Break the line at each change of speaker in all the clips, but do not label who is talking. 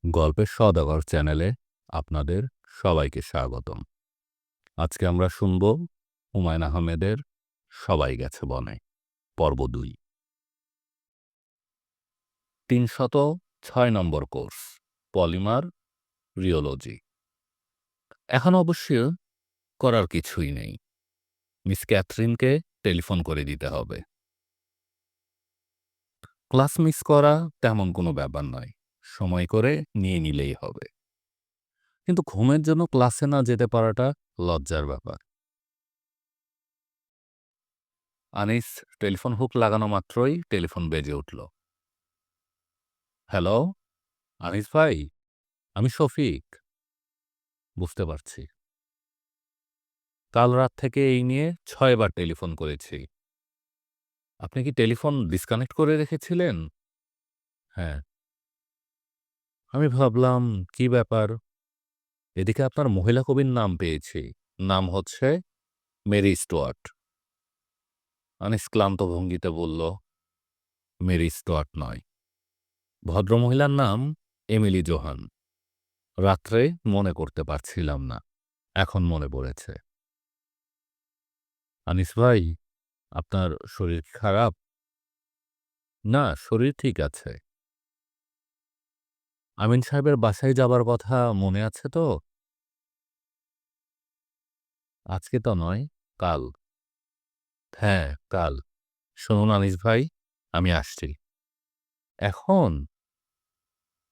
গল্পের সওদাগর চ্যানেলে আপনাদের সবাইকে স্বাগতম। আজকে আমরা শুনব হুমায়ূন আহমেদের সবাই গেছে বনে পর্ব ২। ৩০৬ নম্বর কোর্স পলিমার রিওলজি। এখন অবশ্য করার কিছুই নেই। মিস ক্যাথরিনকে টেলিফোন করে দিতে হবে। ক্লাস মিস করা তেমন কোনো ব্যাপার নয়, সময় করে নিয়ে নিলেই হবে। কিন্তু ঘুমের জন্য ক্লাসে না যেতে পারাটা লজ্জার ব্যাপার। আনিস টেলিফোন হুক লাগানো মাত্রই টেলিফোন বেজে উঠল। হ্যালো, আনিস ভাই, আমি শফিক। বুঝতে পারছি। কাল রাত থেকে এই নিয়ে ৬ বার টেলিফোন করেছি। আপনি কি টেলিফোন ডিসকানেক্ট করে রেখেছিলেন? হ্যাঁ। আমি ভাবলাম কি ব্যাপার। এদিকে আপনার মহিলা কবির নাম পেয়েছি। নাম হচ্ছে মেরি স্টুয়ার্ট। আনিস ক্লান্ত ভঙ্গিতে বলল, মেরি স্টুয়ার্ট নয়, ভদ্রমহিলার নাম এমিলি জোহান। রাত্রে মনে করতে পারছিলাম না, এখন মনে পড়েছে। আনিস ভাই, আপনার শরীর খারাপ? না, শরীর ঠিক আছে। আমিন সাহেবের বাসায় যাবার কথা মনে আছে তো? আজকে তো নয়, কাল। হ্যাঁ, কাল। শুনুন আনিস ভাই, আমি আসছি। এখন?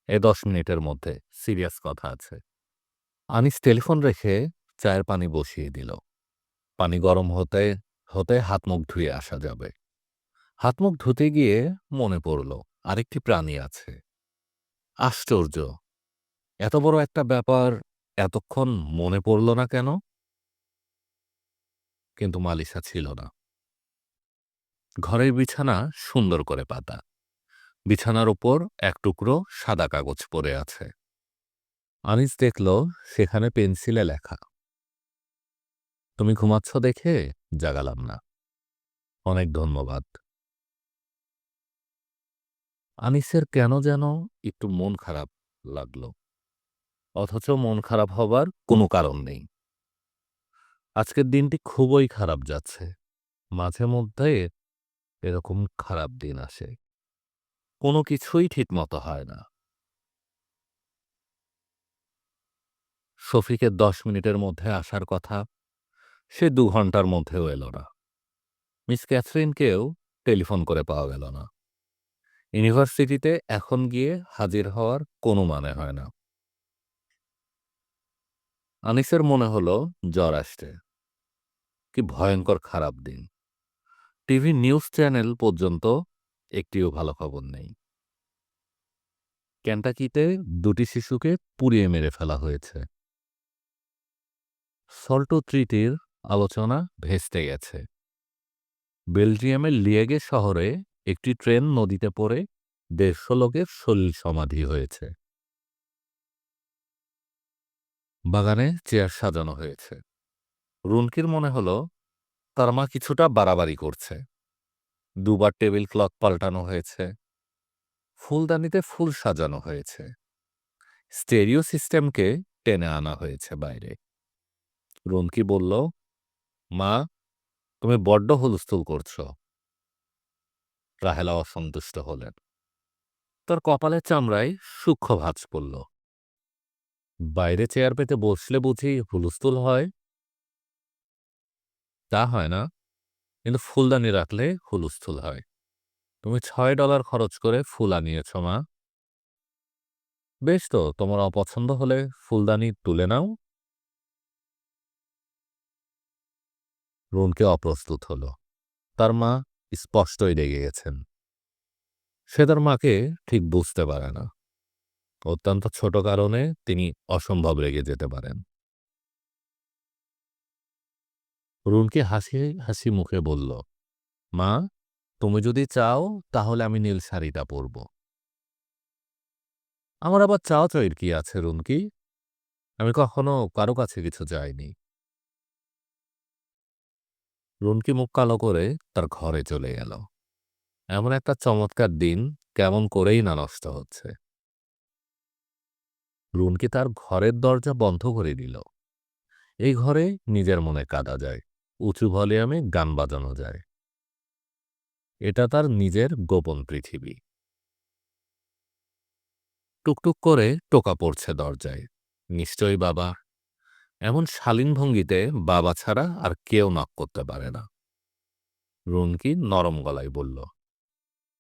১০ মিনিটের মধ্যে। সিরিয়াস কথা আছে। আনিস টেলিফোন রেখে চায়ের পানি বসিয়ে দিল। পানি গরম হতে হতে হাত মুখ ধুয়ে আসা যাবে। হাত মুখ ধুতে গিয়ে মনে পড়ল আরেকটি প্রাণী আছে। আশ্চর্য, এত বড় একটা ব্যাপার এতক্ষণ মনে পড়ল না কেন? কিন্তু মালিশা ছিল না। ঘরের বিছানা সুন্দর করে পাতা। বিছানার উপর এক টুকরো সাদা কাগজ পড়ে আছে। আনিস দেখল সেখানে পেন্সিলে লেখা, তুমি ঘুমাচ্ছ দেখে জাগালাম না, অনেক ধন্যবাদ। আনিসের কেন যেন একটু মন খারাপ লাগলো, অথচ মন খারাপ হবার কোনো কারণ নেই। আজকের দিনটি খুবই খারাপ যাচ্ছে। মাঝে মধ্যে এরকম খারাপ দিন আসে, কোনো কিছুই ঠিকমতো হয় না। শফিকের ১০ মিনিটের মধ্যে আসার কথা, সে ২ ঘন্টার মধ্যেও এল না। মিস ক্যাথরিনকেও টেলিফোন করে পাওয়া গেল না। ইউনিভার্সিটিতে এখন গিয়ে হাজির হওয়ার কোনো মানে হয় না। আনিসের মনে হলো জ্বর আসছে। কি ভয়ঙ্কর খারাপ দিন। টিভি নিউজ চ্যানেল পর্যন্ত একটিও ভালো খবর নেই। কেন্টাকিতে ২টি শিশুকে পুড়িয়ে মেরে ফেলা হয়েছে। সল্টো ট্রিটির আলোচনা ভেস্তে গেছে। বেলজিয়ামের লিয়েগে শহরে একটি ট্রেন নদীতে পড়ে ১৫০ লোকের সলিল সমাধি হয়েছে। বাগানে চেয়ার সাজানো হয়েছে। রুনকির মনে হলো তার মা কিছুটা বাড়াবাড়ি করছে। ২ বার টেবিল ক্লথ পাল্টানো হয়েছে। ফুলদানিতে ফুল সাজানো হয়েছে। স্টেরিও সিস্টেমকে টেনে আনা হয়েছে বাইরে। রুনকি বলল, মা, তুমি বড্ড হুলস্থুল করছ। রাহেলা অসন্তুষ্ট হলেন। তার কপালের চামড়ায় সূক্ষ্ম ভাঁজ পড়ল। বাইরে চেয়ার পেতে বসলে বুঝি হুলস্থুল হয়? তা হয় না, কিন্তু ফুলদানি রাখলে হুলস্থুল হয়। তুমি $৬ খরচ করে ফুল আনিয়েছ মা। বেশ তো, তোমার অপছন্দ হলে ফুলদানি তুলে নাও। রুনকে অপ্রস্তুত হল। তার মা স্পষ্টই রেগে গেছেন। সে তার মাকে ঠিক বুঝতে পারে না। অত্যন্ত ছোট কারণে তিনি অসম্ভব রেগে যেতে পারেন। রুনকি হাসি হাসি মুখে বলল, মা, তুমি যদি চাও তাহলে আমি নীল শাড়িটা পরব। আমার আবার চাওয়াচাওয়ির কি আছে রুনকি? আমি কখনো কারো কাছে কিছু চাইনি। রুনকি মুখ কালো করে তার ঘরে চলে গেল। এমন একটা চমৎকার দিন কেমন করেই না নষ্ট হচ্ছে। রুনকি তার ঘরের দরজা বন্ধ করে দিল। এই ঘরে নিজের মনে কাঁদা যায়, উঁচু ভলিউমে গান বাজানো যায়। এটা তার নিজের গোপন পৃথিবী। টুকটুক করে টোকা পড়ছে দরজায়। নিশ্চয়ই বাবা। এমন শালীন ভঙ্গিতে বাবা ছাড়া আর কেউ নক করতে পারে না। রুনকি নরম গলায় বলল,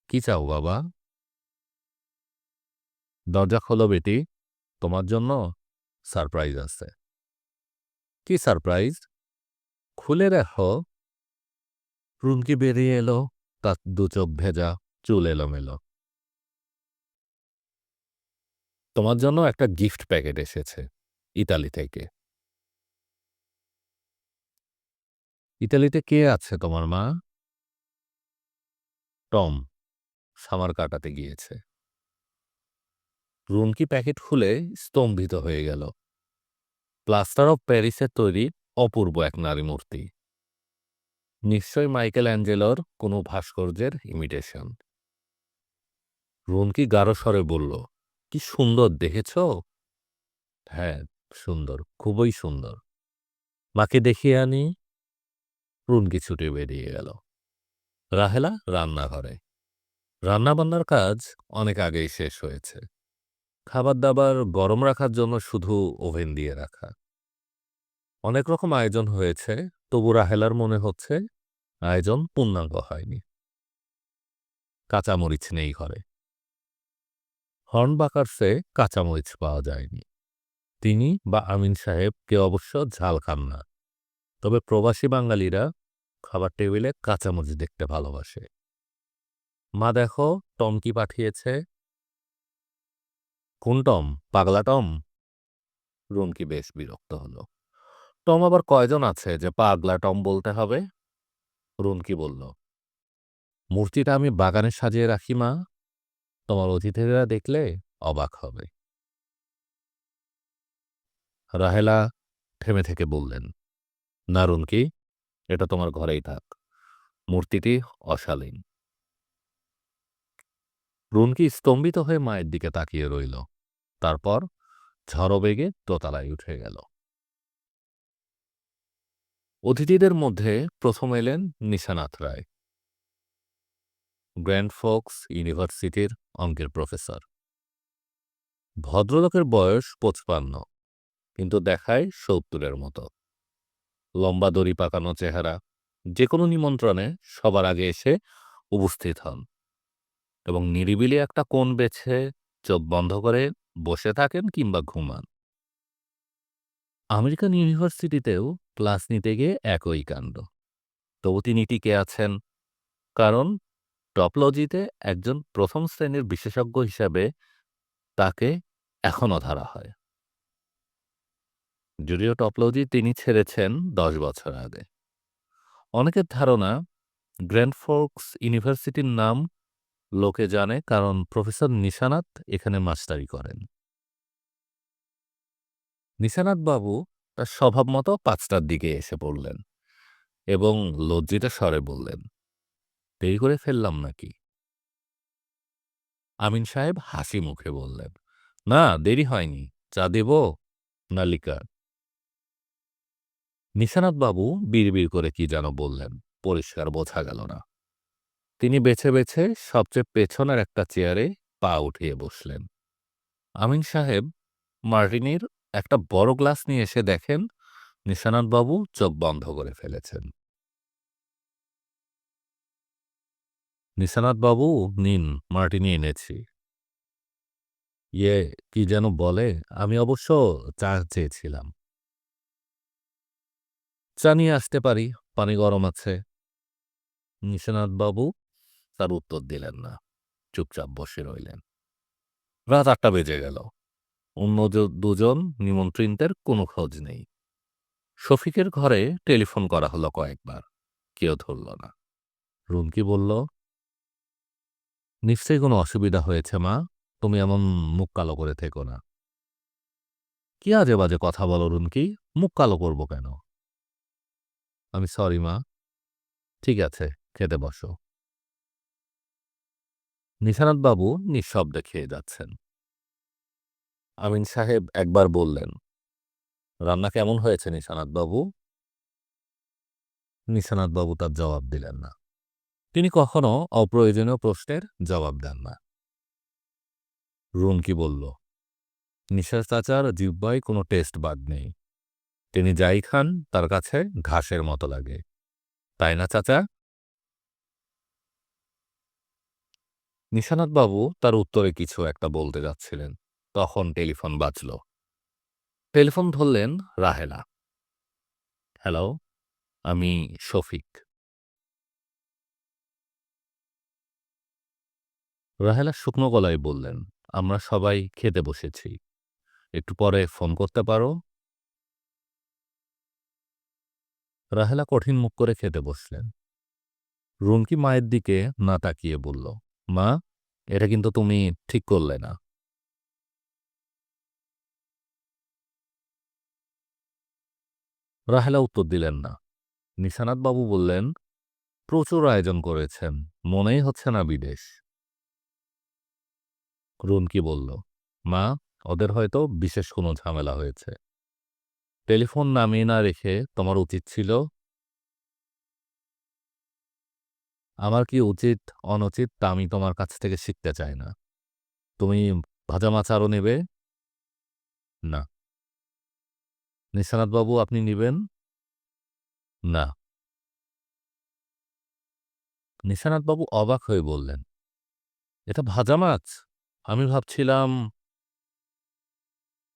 কি চাও বাবা? দরজা খোলো বেটি, তোমার জন্য সারপ্রাইজ আছে। কি সারপ্রাইজ? খুলে দেখো। রুনকি বেরিয়ে এলো, তার দু চোখ ভেজা, চুল এলোমেলো। তোমার জন্য একটা গিফট প্যাকেট এসেছে ইতালি থেকে। ইতালিতে কে আছে তোমার মা? টম সামার কাটাতে গিয়েছে। রুনকি প্যাকেট খুলে স্তম্ভিত হয়ে গেল। প্লাস্টার অফ প্যারিসের তৈরি অপূর্ব এক নারী মূর্তি। নিশ্চয় মাইকেল অ্যাঞ্জেলোর কোনো ভাস্কর্যের ইমিটেশন। রুনকি গাঢ় স্বরে বলল, কি সুন্দর দেখেছ? হ্যাঁ, সুন্দর, খুবই সুন্দর। মাকে দেখিয়ে আনি। রুনকি ছুটে বেরিয়ে গেল। রাহেলা রান্নাঘরে। রান্নাবান্নার কাজ অনেক আগেই শেষ হয়েছে। খাবার দাবার গরম রাখার জন্য শুধু ওভেন দিয়ে রাখা। অনেক রকম আয়োজন হয়েছে, তবু রাহেলার মনে হচ্ছে আয়োজন পূর্ণাঙ্গ হয়নি। কাঁচামরিচ নেই ঘরে। হর্নবাকার্সে কাঁচামরিচ পাওয়া যায়নি। তিনি বা আমিন সাহেব কেউ অবশ্য ঝাল খান না, তবে প্রবাসী বাঙালিরা খাবার টেবিলে কাঁচামরিচ দেখতে ভালোবাসে। মা দেখো, টম কি পাঠিয়েছে। কোন টম? পাগলা টম? রুমকি বেশ বিরক্ত হলো। টম আবার কয়জন আছে যে পাগলা টম বলতে হবে? রুমকি বলল, মূর্তিটা আমি বাগানে সাজিয়ে রাখি মা, তোমার অতিথিরা দেখলে অবাক হবে। রাহেলা থেমে থেকে বললেন, না রুমকি, এটা তোমার ঘরেই থাক। মূর্তিটি অশালীন। রুনকি স্তম্ভিত হয়ে মায়ের দিকে তাকিয়ে রইল। তারপর ঝড়বেগে দোতলায় উঠে গেল। অতিথিদের মধ্যে প্রথম এলেন নিশানাথ রায়, গ্র্যান্ড ফোকস ইউনিভার্সিটির অঙ্কের প্রফেসর। ভদ্রলোকের বয়স ৫৫, কিন্তু দেখায় ৭০-এর মতো। লম্বা দড়ি পাকানো চেহারা, যে কোনো নিমন্ত্রণে সবার আগে এসে উপস্থিত হন এবং নিরিবিলি একটা কোণ বেছে চোখ বন্ধ করে বসে থাকেন কিংবা ঘুমান। আমেরিকান ইউনিভার্সিটিতেও ক্লাস নিতে গিয়ে একই কাণ্ড। তবু তিনি টিকে আছেন, কারণ টপোলজিতে একজন প্রথম শ্রেণীর বিশেষজ্ঞ হিসাবে তাকে এখনও ধরা হয়। যদিও টপোলজি তিনি ছেড়েছেন ১০ বছর আগে। অনেকের ধারণা গ্র্যান্ড ফোর্কস ইউনিভার্সিটির নাম লোকে জানে কারণ প্রফেসর নিশানাত এখানে মাস্টারি করেন। নিশানাত বাবু তার স্বভাব মতো ৫টার দিকে এসে পড়লেন এবং লজ্জিত স্বরে বললেন, দেরি করে ফেললাম নাকি? আমিন সাহেব হাসি মুখে বললেন, না দেরি হয়নি। চা দেব না লিকার? নিশানাত বাবু বিড়বিড় করে কি যেন বললেন, পরিষ্কার বোঝা গেল না। তিনি বেছে বেছে সবচেয়ে পেছনের একটা চেয়ারে পা উঠিয়ে বসলেন। আমিন সাহেব মার্টিনির একটা বড় গ্লাস নিয়ে এসে দেখেন নিশানাত বাবু চোখ বন্ধ করে ফেলেছেন। নিশানাত বাবু, নিন, মার্টিনি এনেছি। ইয়ে, কি যেন বলে, আমি অবশ্য চা চেয়েছিলাম। চা নিয়ে আসতে পারি, পানি গরম আছে। নিশানাত বাবু তার উত্তর দিলেন না, চুপচাপ বসে রইলেন। রাত ৮টা বেজে গেল। অন্য দুজন নিমন্ত্রিতদের কোনো খোঁজ নেই। শফিকের ঘরে টেলিফোন করা হলো কয়েকবার, কেউ ধরল না। রুমকি বলল, নিশ্চয়ই কোনো অসুবিধা হয়েছে মা, তুমি এমন মুখ কালো করে থেকো না। কি আজে বাজে কথা বলো রুমকি, মুখ কালো করব কেন? আমি সরি মা। ঠিক আছে, খেতে বসো। নিশানাত বাবু নিঃশব্দে খেয়ে যাচ্ছেন। আমিন সাহেব একবার বললেন, রান্না কেমন হয়েছে নিশানাত বাবু? নিশানাত বাবু তার জবাব দিলেন না। তিনি কখনো অপ্রয়োজনীয় প্রশ্নের জবাব দেন না। রুমকি বলল, নিশার চাচার জিহ্বায় কোনো টেস্ট বাদ নেই। তিনি যাই খান তার কাছে ঘাসের মতো লাগে, তাই না চাচা? নিশানাত বাবু তার উত্তরে কিছু একটা বলতে যাচ্ছিলেন, তখন টেলিফোন বাজল। টেলিফোন ধরলেন রাহেলা। হ্যালো, আমি শফিক। রাহেলা শুকনো গলায় বললেন, আমরা সবাই খেতে বসেছি, একটু পরে ফোন করতে পারো? রাহেলা কঠিন মুখ করে খেতে বসলেন। রুমকি মায়ের দিকে না তাকিয়ে বলল, মা, এটা কিন্তু তুমি ঠিক করলে না। রাহেলা উত্তর দিলেন না। নিশানাত বাবু বললেন, প্রচুর আয়োজন করেছেন, মনেই হচ্ছে না বিদেশ। রুমকি বলল, মা, ওদের হয়তো বিশেষ কোনো ঝামেলা হয়েছে। টেলিফোন নামিয়ে না রেখে তোমার উচিত ছিল। আমার কি উচিত অনুচিত তা আমি তোমার কাছ থেকে শিখতে চাই না। তুমি ভাজা মাছ আরও নেবে? না। নিশানাত বাবু, আপনি নিবেন? না। নিশানাত বাবু অবাক হয়ে বললেন, এটা ভাজা মাছ? আমি ভাবছিলাম।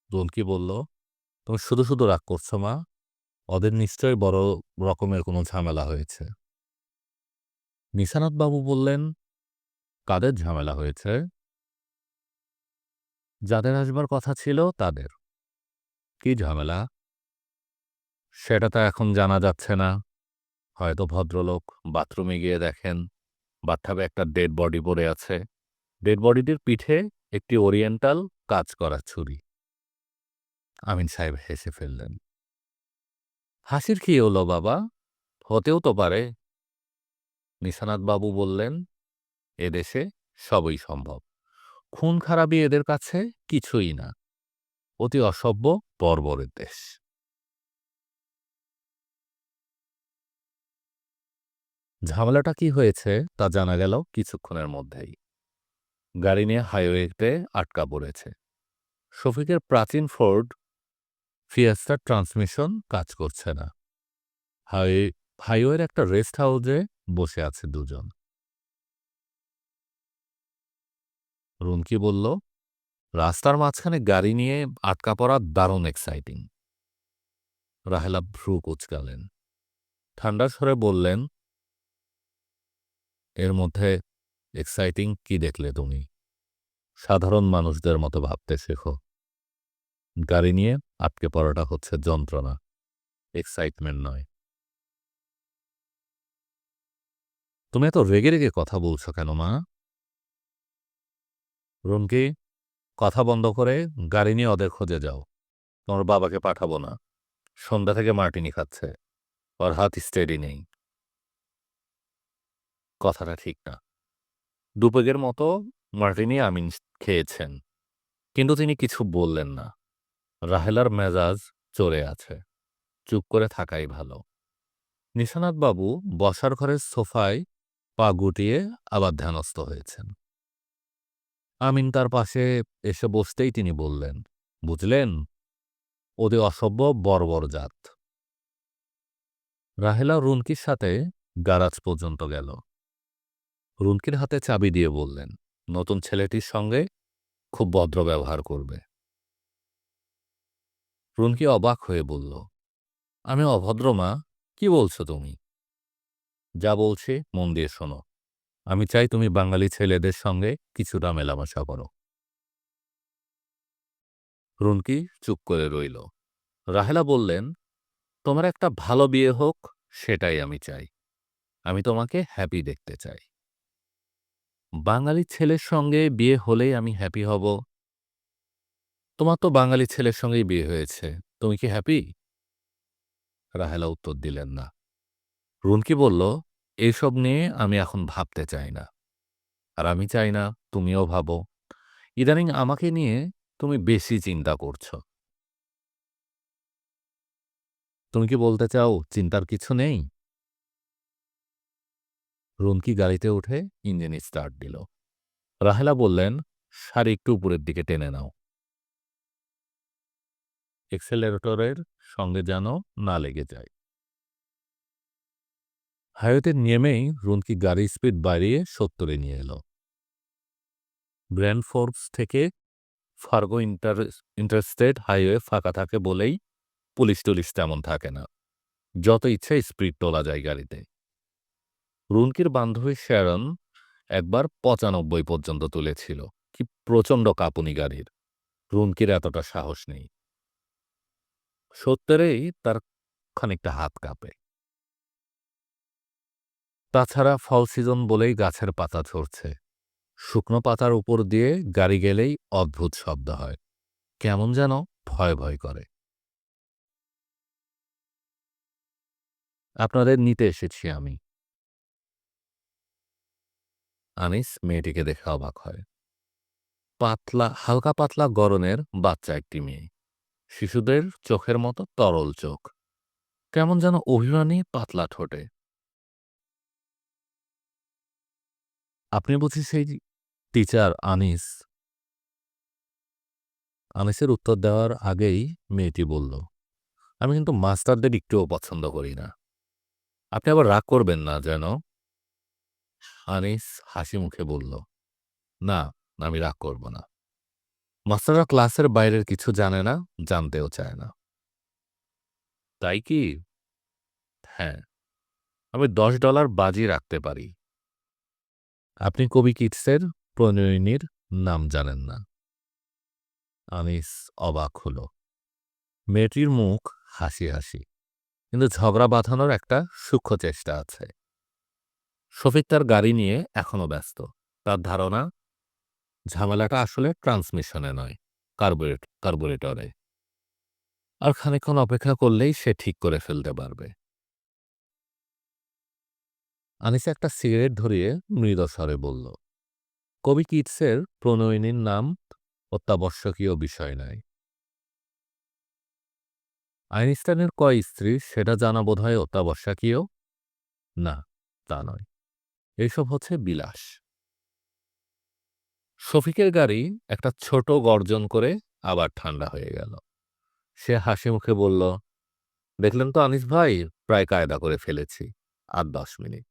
রুমকি বলল, তুমি শুধু শুধু রাগ করছো মা, ওদের নিশ্চয়ই বড় রকমের কোনো ঝামেলা হয়েছে। নিশানাত বাবু বললেন, কাদের ঝামেলা হয়েছে? যাদের আসবার কথা ছিল তাদের। কি ঝামেলা? সেটা তো এখন জানা যাচ্ছে না। হয়তো ভদ্রলোক বাথরুমে গিয়ে দেখেন বাথটাবে একটা ডেড বডি পড়ে আছে। ডেড বডিটির পিঠে একটি ওরিয়েন্টাল কাজ করা ছুরি। আমিন সাহেব হেসে ফেললেন। হাসির কি হলো বাবা, হতেও তো পারে। নিশানাত বাবু বললেন, এদেশে সবই সম্ভব। খুন খারাপি এদের কাছে কিছুই না। অতি অসভ্য বর্বরের দেশ। ঝামেলাটা কি হয়েছে তা জানা গেল কিছুক্ষণের মধ্যেই। গাড়ি নিয়ে হাইওয়েতে আটকা পড়েছে। শফিকের প্রাচীন ফোর্ড ফিয়েস্টার ট্রান্সমিশন কাজ করছে না। হাইওয়ের একটা রেস্ট হাউসে বসে আছে দুজন। রুমকি বলল, রাস্তার মাঝখানে গাড়ি নিয়ে আটকা পড়া দারুণ এক্সাইটিং। রাহেলা ভ্রু কুচকালেন। ঠান্ডা স্বরে বললেন, এর মধ্যে এক্সাইটিং কি দেখলে তুমি? সাধারণ মানুষদের মতো ভাবতে শেখো। গাড়ি নিয়ে আটকে পড়াটা হচ্ছে যন্ত্রণা, এক্সাইটমেন্ট নয়। তুমি এত রেগে রেগে কথা বলছো কেন মা? রুমকি, কথা বন্ধ করে গাড়ি নিয়ে ওদের খোঁজে যাও। তোমার বাবাকে পাঠাবো না। সন্ধ্যা থেকে মার্টিনি খাচ্ছে, ওর হাত স্টেডি নেই। কথাটা ঠিক না। দুপেগের মতো মার্টিনি আমিন খেয়েছেন, কিন্তু তিনি কিছু বললেন না। রাহেলার মেজাজ চড়ে আছে, চুপ করে থাকাই ভালো। নিশানাত বাবু বসার ঘরের সোফায় পা গুটিয়ে আবার ধ্যানস্থ হয়েছেন। আমিন তার পাশে এসে বসতেই তিনি বললেন, বুঝলেন, ওদের অসভ্য বর্বর জাত। রাহেলা রুনকির সাথে গ্যারাজ পর্যন্ত গেল। রুনকির হাতে চাবি দিয়ে বললেন, নতুন ছেলেটির সঙ্গে খুব ভদ্র ব্যবহার করবে। রুনকি অবাক হয়ে বলল, আমি অভদ্র মা? কি বলছো তুমি? যা বলছি মন দিয়ে শোনো। আমি চাই তুমি বাঙালি ছেলেদের সঙ্গে কিছুটা মেলামেশা করো। রুনকি চুপ করে রইল। রাহেলা বললেন, তোমার একটা ভালো বিয়ে হোক, সেটাই আমি চাই। আমি তোমাকে হ্যাপি দেখতে চাই। বাঙালি ছেলের সঙ্গে বিয়ে হলেই আমি হ্যাপি হব? তোমার তো বাঙালি ছেলের সঙ্গেই বিয়ে হয়েছে, তুমি কি হ্যাপি? রাহেলা উত্তর দিলেন না। রুনকি বলল, এইসব নিয়ে আমি এখন ভাবতে চাই না। আর আমি চাই না তুমিও ভাবো। ইদানিং আমাকে নিয়ে তুমি বেশি চিন্তা করছো। তুমি কি বলতে চাও চিন্তার কিছু নেই? রুমকি গাড়িতে উঠে ইঞ্জিন স্টার্ট দিল। রাহেলা বললেন, শাড়ি একটু উপরের দিকে টেনে নাও। এক্সেলারেটরের সঙ্গে যেন না লেগে যায়। হাইওয়েতে নেমেই রুমকি গাড়ির স্পিড বাড়িয়ে ৭০-এ নিয়ে এলো। গ্র্যান্ড ফোর্কস থেকে ফার্গো ইন্টারস্টেট হাইওয়ে ফাঁকা থাকে বলেই পুলিশ টুলিশ তেমন থাকে না। যত ইচ্ছে স্পিড তোলা যায় গাড়িতে। রুনকির বান্ধবী শ্যারন একবার ৯৫ পর্যন্ত তুলেছিল। কি প্রচণ্ড কাঁপুনি গাড়ির। রুনকির এতটা সাহস নেই। ৭০-এই তার খানিকটা হাত কাঁপে। তাছাড়া ফল সিজন বলেই গাছের পাতা ঝরছে। শুকনো পাতার উপর দিয়ে গাড়ি গেলেই অদ্ভুত শব্দ হয়। কেমন যেন ভয় ভয় করে। আপনাদের নিতে এসেছি আমি। আনিস মেয়েটিকে দেখে অবাক হয়। হালকা পাতলা গড়নের বাচ্চা একটি মেয়ে। শিশুদের চোখের মতো তরল চোখ। কেমন যেন অভিমানী পাতলা ঠোঁটে। আপনি বুঝি সেই টিচার আনিস? আনিসের উত্তর দেওয়ার আগেই মেয়েটি বলল, আমি কিন্তু মাস্টারদের একটুও পছন্দ করি না। আপনি আবার রাগ করবেন না যেন। আনিস হাসি মুখে বলল, না, আমি রাগ করব না। মাস্টাররা ক্লাসের বাইরের কিছু জানে না, জানতেও চায় না। তাই কি? হ্যাঁ, আমি $10 বাজি রাখতে পারি। আপনি কবি কিটসের প্রণয়িনীর নাম জানেন না। আনিস অবাক হল। মেয়েটির মুখ হাসি হাসি, কিন্তু ঝগড়া বাঁধানোর একটা সূক্ষ্ম চেষ্টা আছে। শফিক তার গাড়ি নিয়ে এখনো ব্যস্ত। তার ধারণা ঝামেলাটা আসলে ট্রান্সমিশনে নয়, কার্বুরেটরে। আর খানিকক্ষণ অপেক্ষা করলেই সে ঠিক করে ফেলতে পারবে। আনিস একটা সিগারেট ধরিয়ে মৃদু স্বরে বলল, কবি কিটসের প্রণয়িনীর নাম অত্যাবশ্যকীয় বিষয় নয়। আইনস্টাইনের কয় স্ত্রী সেটা জানা বোধহয় অত্যাবশ্যকীয়? না, তা নয়। এইসব হচ্ছে বিলাস। শফিকের গাড়ি একটা ছোট গর্জন করে আবার ঠান্ডা হয়ে গেল। সে হাসি মুখে বলল, দেখলেন তো আনিস ভাই, প্রায় কায়দা করে ফেলেছি। আর ১০ মিনিট।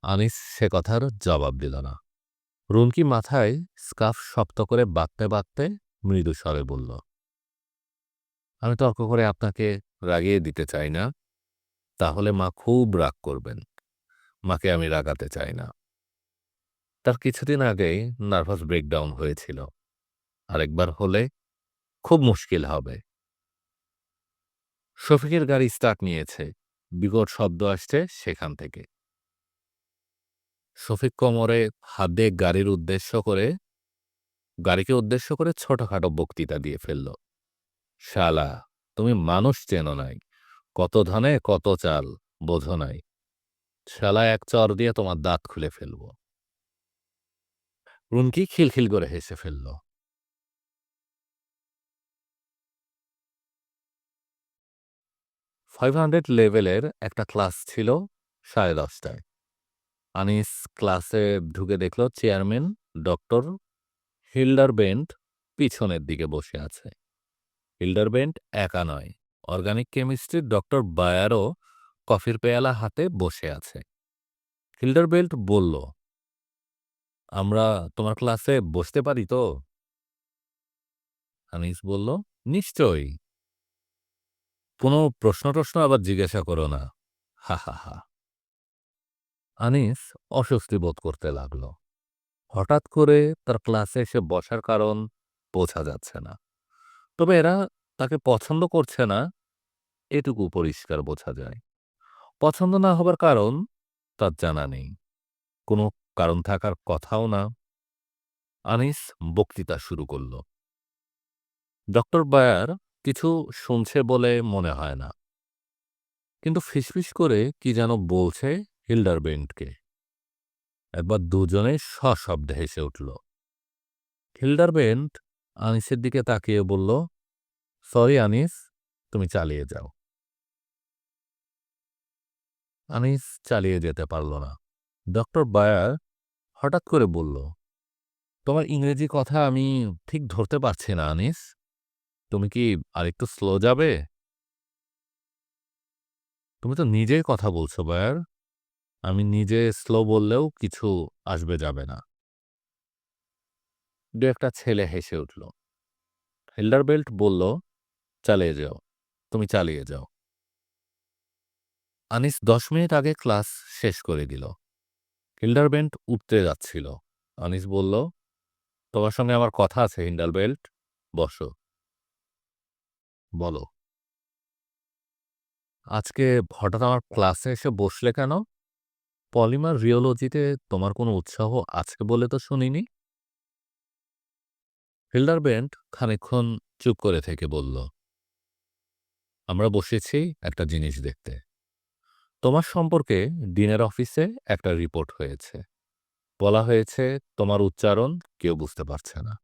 আনিস সে কথার জবাব দিল না। রুমকি মাথায় স্কার্ফ শক্ত করে বাঁধতে বাঁধতে মৃদু স্বরে বলল, আমি তর্ক করে আপনাকে রাগিয়ে দিতে চাই না, তাহলে মা খুব রাগ করবেন। মাকে আমি রাগাতে চাই না। তার কিছুদিন আগেই নার্ভাস ব্রেকডাউন হয়েছিল। আরেকবার হলে খুব মুশকিল হবে। শফিকের গাড়ি স্টার্ট নিয়েছে। বিকট শব্দ আসছে সেখান থেকে। শফিক কোমরে হাত দিয়ে গাড়িকে উদ্দেশ্য করে ছোটখাটো বক্তৃতা দিয়ে ফেলল। শালা, তুমি মানুষ চেনো নাই। কত ধানে কত চাল, বোঝো নাই। শালা, এক চর দিয়ে তোমার দাঁত খুলে ফেলব। রুনকি খিলখিল করে হেসে ফেলল। 500 লেভেলের একটা ক্লাস ছিল 10:30টায়। আনিস ক্লাসে ঢুকে দেখল চেয়ারম্যান ডক্টর হিল্ডারবেন্ট পিছনের দিকে বসে আছে। হিল্ডারবেন্ট একা নয়, অর্গানিক কেমিস্ট্রির ডক্টর বায়ারও কফির পেয়ালা হাতে বসে আছে। হিল্ডারবেল্ট বলল, আমরা তোমার ক্লাসে বসতে পারি তো? আনিস বলল, নিশ্চয়ই। কোনো প্রশ্ন আবার জিজ্ঞাসা করো না। হা হা হা। আনিস অস্বস্তি বোধ করতে লাগল। হঠাৎ করে তার ক্লাসে এসে বসার কারণ বোঝা যাচ্ছে না। তবে এরা তাকে পছন্দ করছে না, এটুকু পরিষ্কার বোঝা যায়। পছন্দ না হবার কারণ তার জানা নেই। কোনো কারণ থাকার কথাও না। আনিস বক্তৃতা শুরু করল। ডক্টর বায়ার কিছু শুনছে বলে মনে হয় না, কিন্তু ফিসফিস করে কি যেন বলছে হিল্ডারবেন্টকে। একবার দুজনে সশব্দে হেসে উঠল। হিল্ডারবেন্ট আনিসের দিকে তাকিয়ে বলল, সরি আনিস, তুমি চালিয়ে যাও। আনিস চালিয়ে যেতে পারল না। ডক্টর বায়ার হঠাৎ করে বলল, তোমার ইংরেজি কথা আমি ঠিক ধরতে পারছি না আনিস, তুমি কি আরেকটু স্লো যাবে? তুমি তো নিজেই কথা বলছো বায়ার, আমি নিজে স্লো বললেও কিছু আসবে যাবে না। দু একটা ছেলে হেসে উঠল। হিল্ডারবেল্ট বলল, চালিয়ে যাও, তুমি চালিয়ে যাও। আনিস 10 মিনিট আগে ক্লাস শেষ করে দিল। হিল্ডারবেল্ট উঠতে যাচ্ছিল। আনিস বলল, তোমার সঙ্গে আমার কথা আছে হিল্ডারবেল্ট, বসো। বলো। আজকে হঠাৎ আমার ক্লাসে এসে বসলে কেন? পলিমার রিওলজিতে তোমার কোনো উৎসাহ আছে বলে তো শুনিনি। হিল্ডারবেন্ট খানিকক্ষণ চুপ করে থেকে বলল, আমরা বসেছি একটা জিনিস দেখতে। তোমার সম্পর্কে ডিনের অফিসে একটা রিপোর্ট হয়েছে। বলা হয়েছে তোমার উচ্চারণ কেউ বুঝতে পারছে না।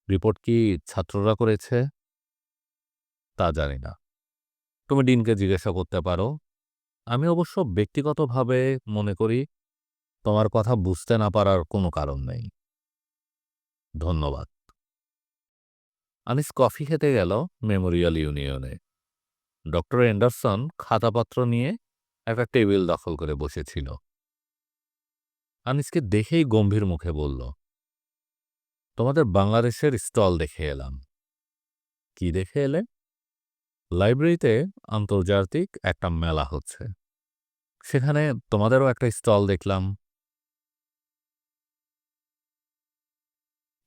রিপোর্ট কি ছাত্ররা করেছে তা জানি না, তুমি ডিনকে জিজ্ঞাসা করতে পারো। আমি অবশ্য ব্যক্তিগতভাবে মনে করি তোমার কথা বুঝতে না পারার কোনো কারণ নেই। ধন্যবাদ। আনিস কফি খেতে গেল মেমোরিয়াল ইউনিয়নে। ডক্টর অ্যান্ডারসন খাতাপত্র নিয়ে একটা টেবিল দখল করে বসেছিল। আনিসকে দেখেই গম্ভীর মুখে বলল, তোমাদের বাংলাদেশের স্টল দেখে এলাম। কি দেখে এলে? লাইব্রেরিতে আন্তর্জাতিক একটা মেলা হচ্ছে, সেখানে তোমাদেরও একটা স্টল দেখলাম।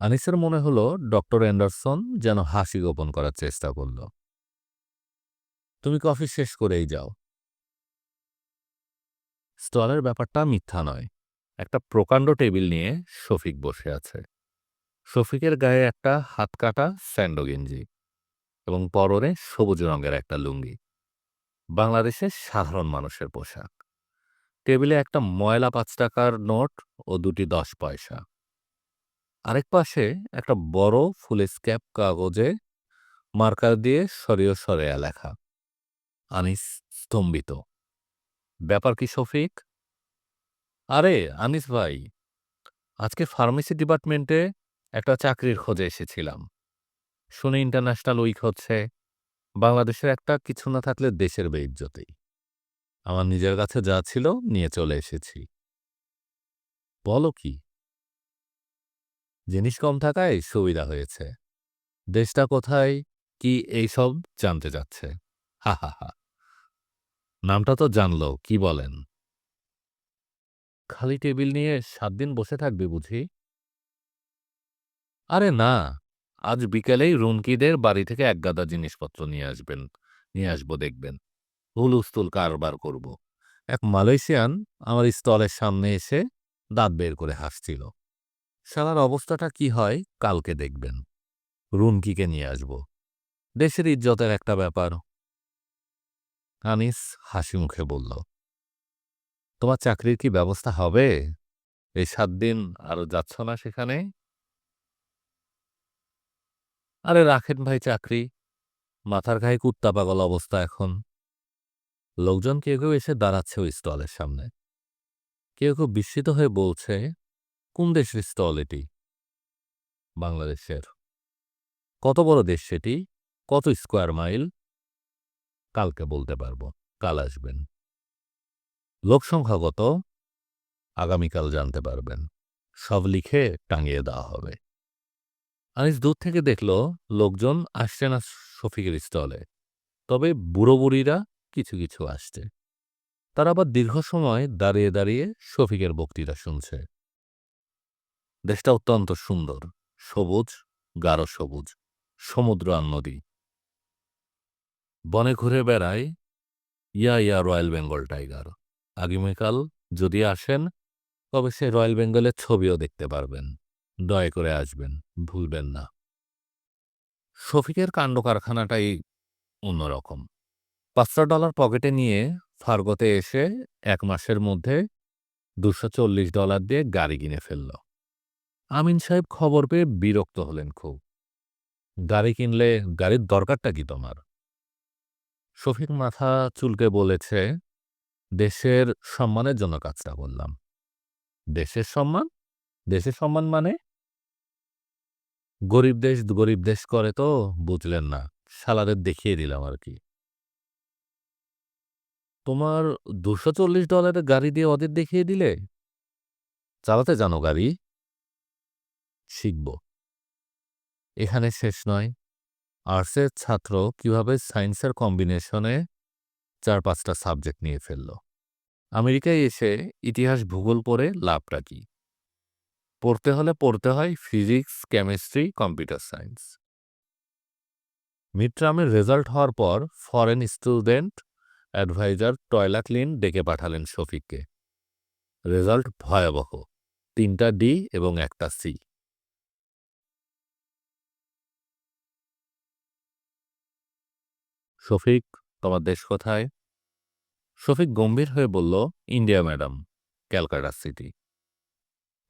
আনিসের মনে হলো ডক্টর অ্যান্ডারসন যেন হাসি গোপন করার চেষ্টা করল। তুমি কফি শেষ করেই যাও। স্টলের ব্যাপারটা মিথ্যা নয়। একটা প্রকাণ্ড টেবিল নিয়ে শফিক বসে আছে। শফিকের গায়ে একটা হাতকাটা স্যান্ডো গেঞ্জি এবং পরনে সবুজ রঙের একটা লুঙ্গি, বাংলাদেশের সাধারণ মানুষের পোশাক। টেবিলে একটা ময়লা 5 টাকার নোট ও 2টি 10 পয়সা। আরেক পাশে একটা বড় ফুল স্ক্যাপ কাগজে মার্কার দিয়ে সরিয় সরেয়া লেখা। আনিস স্তম্ভিত। ব্যাপার কি শফিক? আরে আনিস ভাই, আজকে ফার্মেসি ডিপার্টমেন্টে একটা চাকরির খোঁজে এসেছিলাম। শুনে ইন্টারন্যাশনাল উইক হচ্ছে, বাংলাদেশের একটা কিছু না থাকলে দেশের বেইজ্জতি। আমার নিজের কাছে যা ছিল নিয়ে চলে এসেছি। বলো কি? জিনিস কম থাকায় সুবিধা হয়েছে। দেশটা কোথায়, কি এইসব জানতে চাচ্ছে। হা হা হা। নামটা তো জানলো, কি বলেন? খালি টেবিল নিয়ে 7 দিন বসে থাকবে বুঝি? আরে না, আজ বিকেলেই রুনকিদের বাড়ি থেকে একগাদা জিনিসপত্র নিয়ে আসবো দেখবেন। হুলুস্থুল কারবার করব। এক মালয়েশিয়ান আমার স্টলের সামনে এসে দাঁত বের করে হাসছিল। শালার অবস্থাটা কি হয় কালকে দেখবেন। রুনকিকে নিয়ে আসব। দেশের ইজ্জতের একটা ব্যাপার। আনিস হাসি মুখে বলল, তোমার চাকরির কি ব্যবস্থা হবে? এই 7 দিন আরো যাচ্ছ না সেখানে? আরে রাখেন ভাই চাকরি, মাথার ঘায়ে কুত্তা পাগল অবস্থা এখন। লোকজন কেউ কেউ এসে দাঁড়াচ্ছে ওই স্টলের সামনে। কেউ কেউ বিস্মিত হয়ে বলছে, কোন দেশের স্টল এটি? বাংলাদেশের। কত বড় দেশ সেটি? কত স্কোয়ার মাইল? কালকে বলতে পারবো, কাল আসবেন। লোকসংখ্যা কত? আগামীকাল জানতে পারবেন। সব লিখে টাঙিয়ে দেওয়া হবে। আনিস দূর থেকে দেখল লোকজন আসছে না শফিকের স্টলে, তবে বুড়ো বুড়িরা কিছু কিছু আসছে। তারা আবার দীর্ঘ সময় দাঁড়িয়ে দাঁড়িয়ে শফিকের বক্তৃতা শুনছে। দেশটা অত্যন্ত সুন্দর, সবুজ, গাঢ় সবুজ, সমুদ্র আর নদী। বনে ঘুরে বেড়ায় ইয়া রয়্যাল বেঙ্গল টাইগার। আগামীকাল যদি আসেন তবে সে রয়্যাল বেঙ্গলের ছবিও দেখতে পারবেন। দয়া করে আসবেন, ভুলবেন না। শফিকের কাণ্ড কারখানাটাই অন্যরকম। $500 পকেটে নিয়ে ফার্গোতে এসে 1 মাসের মধ্যে $240 দিয়ে গাড়ি কিনে ফেলল। আমিন সাহেব খবর পেয়ে বিরক্ত হলেন খুব। গাড়ি কিনলে গাড়ির দরকারটা কি তোমার? শফিক মাথা চুলকে বলেছে, দেশের সম্মানের জন্য কাজটা করলাম। দেশের সম্মান? দেশের সম্মান মানে? গরিব দেশ করে তো, বুঝলেন না। শালাদের দেখিয়ে দিলাম আর কি। তোমার $240 গাড়ি দিয়ে ওদের দেখিয়ে দিলে? চালাতে জানো গাড়ি? শিখব। এখানে শেষ নয়। আর্টসের ছাত্র কিভাবে সায়েন্সের কম্বিনেশনে ৪-৫টা সাবজেক্ট নিয়ে ফেলল। আমেরিকায় এসে ইতিহাস ভূগোল পড়ে লাভটা কি? পড়তে হলে পড়তে হয় physics, chemistry, computer science. Mid টার্মের রেজাল্ট হওয়ার পর ফরেন স্টুডেন্ট অ্যাডভাইজার টয়লা ক্লিন ডেকে পাঠালেন শফিককে। রেজাল্ট ভয়াবহ, ৩টা ডি এবং ১টা সি। শফিক, তোমার দেশ কোথায়? শফিক গম্ভীর হয়ে বলল, ইন্ডিয়া ম্যাডাম, ক্যালকাটা সিটি।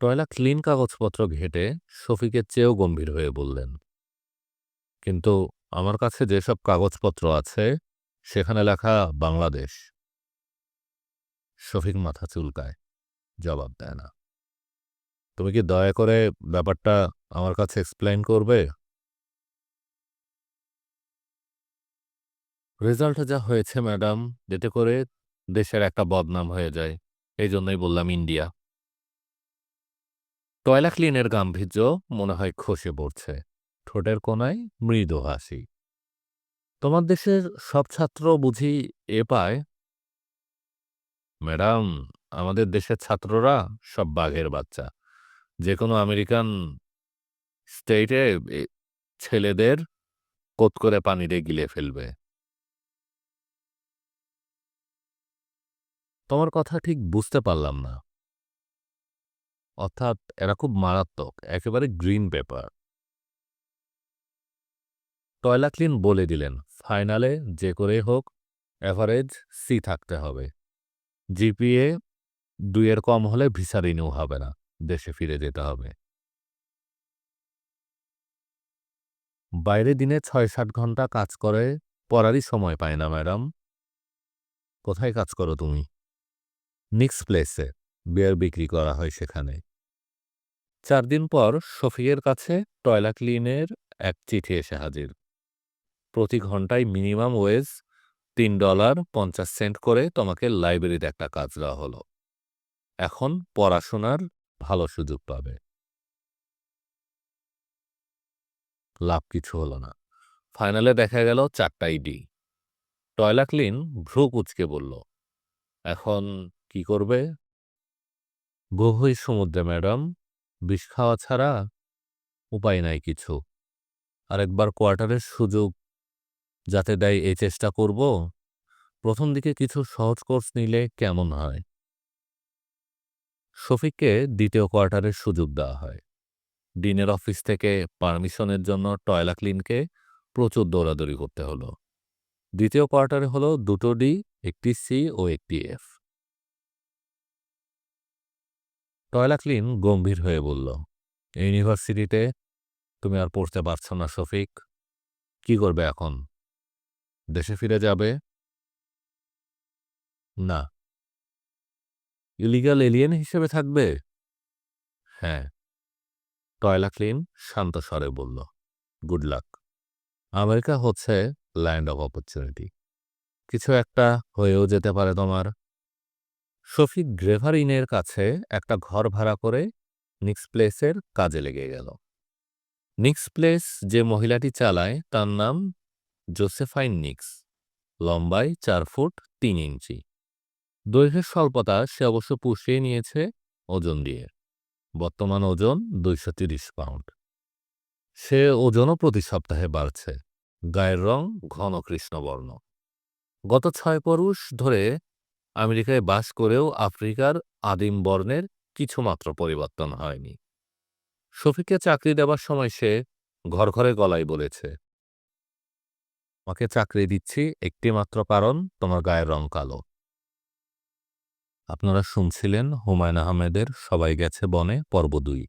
টয়লা ক্লিন কাগজপত্র ঘেঁটে শফিকের চেয়েও গম্ভীর হয়ে বললেন, কিন্তু আমার কাছে যেসব কাগজপত্র আছে সেখানে লেখা বাংলাদেশ। শফিক মাথা চুলকায়, জবাব দেয় না। তুমি কি দয়া করে ব্যাপারটা আমার কাছে এক্সপ্লেইন করবে? রেজাল্টে যা হয়েছে ম্যাডাম, এতে করে দেশের একটা বদনাম হয়ে যায়। এই জন্যই বললাম ইন্ডিয়া। টয়লা ক্লিনের গাম্ভীর্য মনে হয় খসে পড়ছে, ঠোঁটের কোনায় মৃদু হাসি। তোমার দেশের সব ছাত্র বুঝি এ পায়? ম্যাডাম, আমাদের দেশের ছাত্ররা সব বাঘের বাচ্চা। যে কোনো আমেরিকান স্টেটে ছেলেদের কোত করে পানিতে গিলে ফেলবে। তোমার কথা ঠিক বুঝতে পারলাম না। অর্থাৎ এরা খুব মারাত্মক, একেবারে গ্রিন পেপার। টয়লা ক্লিন বলে দিলেন, ফাইনালে যে করেই হোক অ্যাভারেজ সি থাকতে হবে। জিপিএ ২ এর কম হলে ভিসা রিনিউ হবে না, দেশে ফিরে যেতে হবে। বাইরে দিনে ৬-৭ ঘন্টা কাজ করে পড়ারই সময় পায় না ম্যাডাম। কোথায় কাজ করো তুমি? নিক্স প্লেসে, বিয়ার বিক্রি করা হয় সেখানে। ৪ দিন পর শফিকের কাছে টয়লা ক্লিনের এক চিঠি এসে হাজির। প্রতি ঘন্টায় মিনিমাম ওয়েজ $৩.৫০ করে তোমাকে লাইব্রেরিতে একটা কাজ দেওয়া হলো। এখন পড়াশোনার ভালো সুযোগ পাবে। লাভ কিছু হলো না। ফাইনালে দেখা গেল ৪টাই ডি। টয়লা ক্লিন ভ্রু কুঁচকে বলল, এখন কি করবে? গভীর সমুদ্রে ম্যাডাম, বিষ খাওয়া ছাড়া উপায় নাই কিছু। আরেকবার কোয়ার্টারের সুযোগ যাতে দেয় এই চেষ্টা করব। প্রথম দিকে কিছু সহজ কোর্স নিলে কেমন হয়? শফিককে দ্বিতীয় কোয়ার্টারের সুযোগ দেওয়া হয়। ডিনের অফিস থেকে পারমিশনের জন্য টয়লা ক্লিনকে প্রচুর দৌড়াদৌড়ি করতে হলো। দ্বিতীয় কোয়ার্টারে হলো ২টো ডি, ১টি সি ও ১টি এফ। টয়লা ক্লিন গম্ভীর হয়ে বলল, ইউনিভার্সিটিতে তুমি আর পড়তে পারছ না শফিক। কি করবে এখন? দেশে ফিরে যাবে? না। ইলিগাল এলিয়েন হিসেবে থাকবে? হ্যাঁ। টয়লা ক্লিন শান্ত স্বরে বলল, গুড লাক। আমেরিকা হচ্ছে ল্যান্ড অফ অপরচুনিটি। কিছু একটা হয়েও যেতে পারে তোমার। শফিক গ্রেভারিনের কাছে একটা ঘর ভাড়া করে নিক্স প্লেসের কাজে লেগে গেল। নিক্স প্লেস যে মহিলাটি চালায় তার নাম জোসেফাইন নিক্স। লম্বায় ৪ ফুট ৩ ইঞ্চি। দৈর্ঘ্যের স্বল্পতা সে অবশ্য পুষিয়ে নিয়েছে ওজন দিয়ে। বর্তমান ওজন ২৩০ পাউন্ড। সে ওজনও প্রতি সপ্তাহে বাড়ছে। গায়ের রং ঘন কৃষ্ণবর্ণ। গত ৬ পুরুষ ধরে আমেরিকায় বাস করেও আফ্রিকার আদিম বর্ণের কিছুমাত্র পরিবর্তন হয়নি। শফিককে চাকরি দেবার সময় সে ঘর ঘরে গলায় বলেছে, আমাকে চাকরি দিচ্ছি একটি মাত্র কারণ তোমার গায়ের রং কালো। আপনারা শুনছিলেন হুমায়ূন আহমেদের সবাই গেছে বনে পর্ব ২।